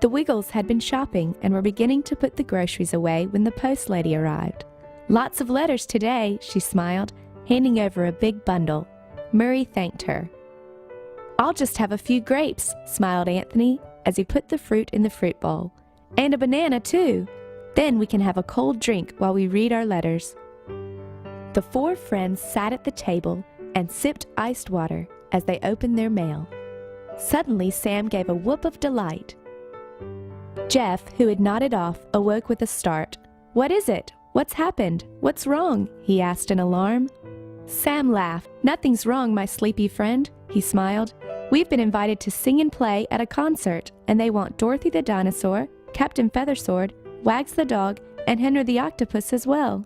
The Wiggles had been shopping and were beginning to put the groceries away when the post lady arrived. "Lots of letters today," she smiled, handing over a big bundle. Murray thanked her. "I'll just have a few grapes," smiled Anthony as he put the fruit in the fruit bowl. "And a banana, too. Then we can have a cold drink while we read our letters." The four friends sat at the table and sipped iced water as they opened their mail. Suddenly, Sam gave a whoop of delight. Jeff, who had nodded off, awoke with a start. "What is it? What's happened? What's wrong?" he asked in alarm. Sam laughed. "Nothing's wrong, my sleepy friend," he smiled. "We've been invited to sing and play at a concert, and they want Dorothy the dinosaur, Captain Feathersword, Wags the dog, and Henry the octopus as well."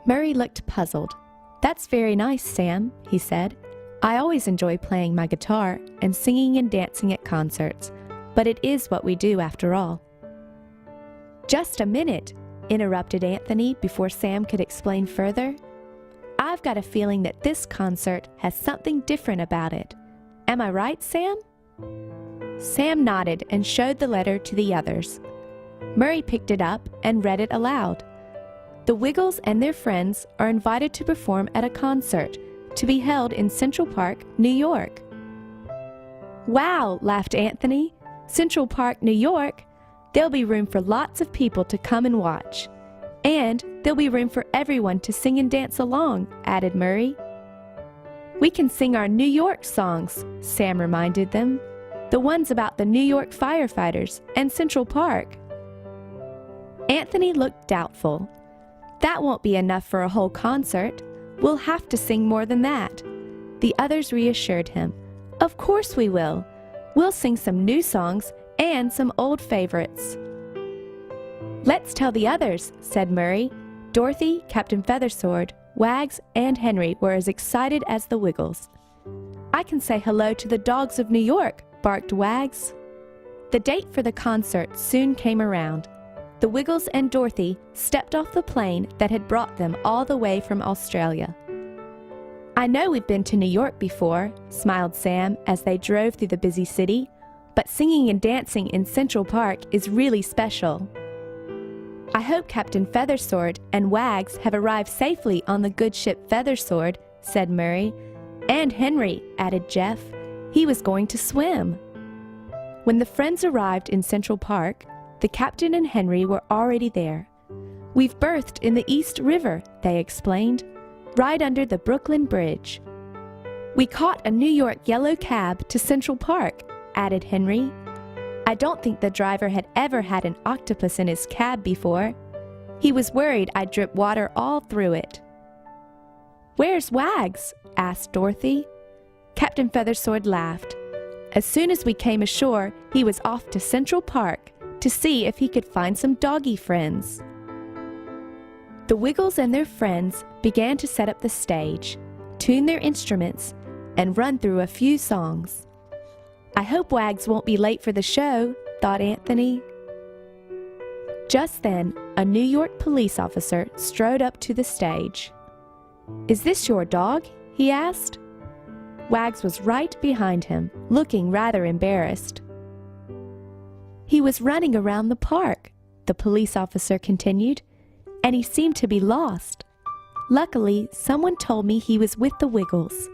Murray looked puzzled. "That's very nice, Sam," he said. "I always enjoy playing my guitar and singing and dancing at concerts, but it is what we do after all." "Just a minute," interrupted Anthony before Sam could explain further. "I've got a feeling that this concert has something different about it. Am I right, Sam?" Sam nodded and showed the letter to the others. Murray picked it up and read it aloud. "The Wiggles and their friends are invited to perform at a concert to be held in Central Park, New York." "Wow," laughed Anthony. "Central Park, New York? There'll be room for lots of people to come and watch. And there'll be room for everyone to sing and dance along," added Murray. "We can sing our New York songs," Sam reminded them. "The ones about the New York firefighters and Central Park." Anthony looked doubtful. "That won't be enough for a whole concert. We'll have to sing more than that." The others reassured him. "Of course we will. We'll sing some new songs and some old favorites." "Let's tell the others," said Murray. Dorothy, Captain Feathersword, Wags, and Henry were as excited as the Wiggles. "I can say hello to the dogs of New York," barked Wags. The date for the concert soon came around. The Wiggles and Dorothy stepped off the plane that had brought them all the way from Australia. "I know we've been to New York before," smiled Sam as they drove through the busy city, "but singing and dancing in Central Park is really special." "I hope Captain Feathersword and Wags have arrived safely on the good ship Feathersword," said Murray. "And Henry," added Jeff. "He was going to swim." When the friends arrived in Central Park, the captain and Henry were already there. "We've berthed in the East River," they explained, "right under the Brooklyn Bridge." "We caught a New York yellow cab to Central Park," added Henry. "I don't think the driver had ever had an octopus in his cab before. He was worried I'd drip water all through it." "Where's Wags?" asked Dorothy. Captain Feathersword laughed. "As soon as we came ashore, he was off to Central Park to see if he could find some doggy friends." The Wiggles and their friends began to set up the stage, tune their instruments, and run through a few songs. "I hope Wags won't be late for the show," thought Anthony. Just then, a New York police officer strode up to the stage. "Is this your dog?" he asked. Wags was right behind him, looking rather embarrassed. "He was running around the park," the police officer continued, "and he seemed to be lost. Luckily, someone told me he was with the Wiggles.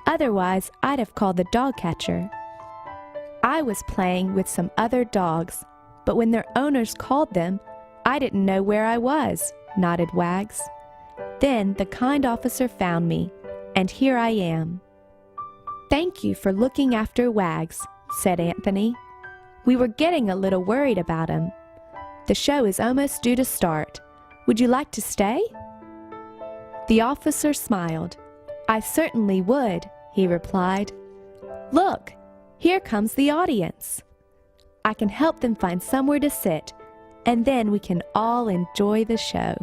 Otherwise, I'd have called the dog catcher. I was playing with some other dogs, but when their owners called them, I didn't know where I was," nodded Wags. "Then the kind officer found me, and here I am." "Thank you for looking after Wags," said Anthony. "We were getting a little worried about him. The show is almost due to start. Would you like to stay?" The officer smiled. "I certainly would," he replied. "Look, here comes the audience. I can help them find somewhere to sit, and then we can all enjoy the show."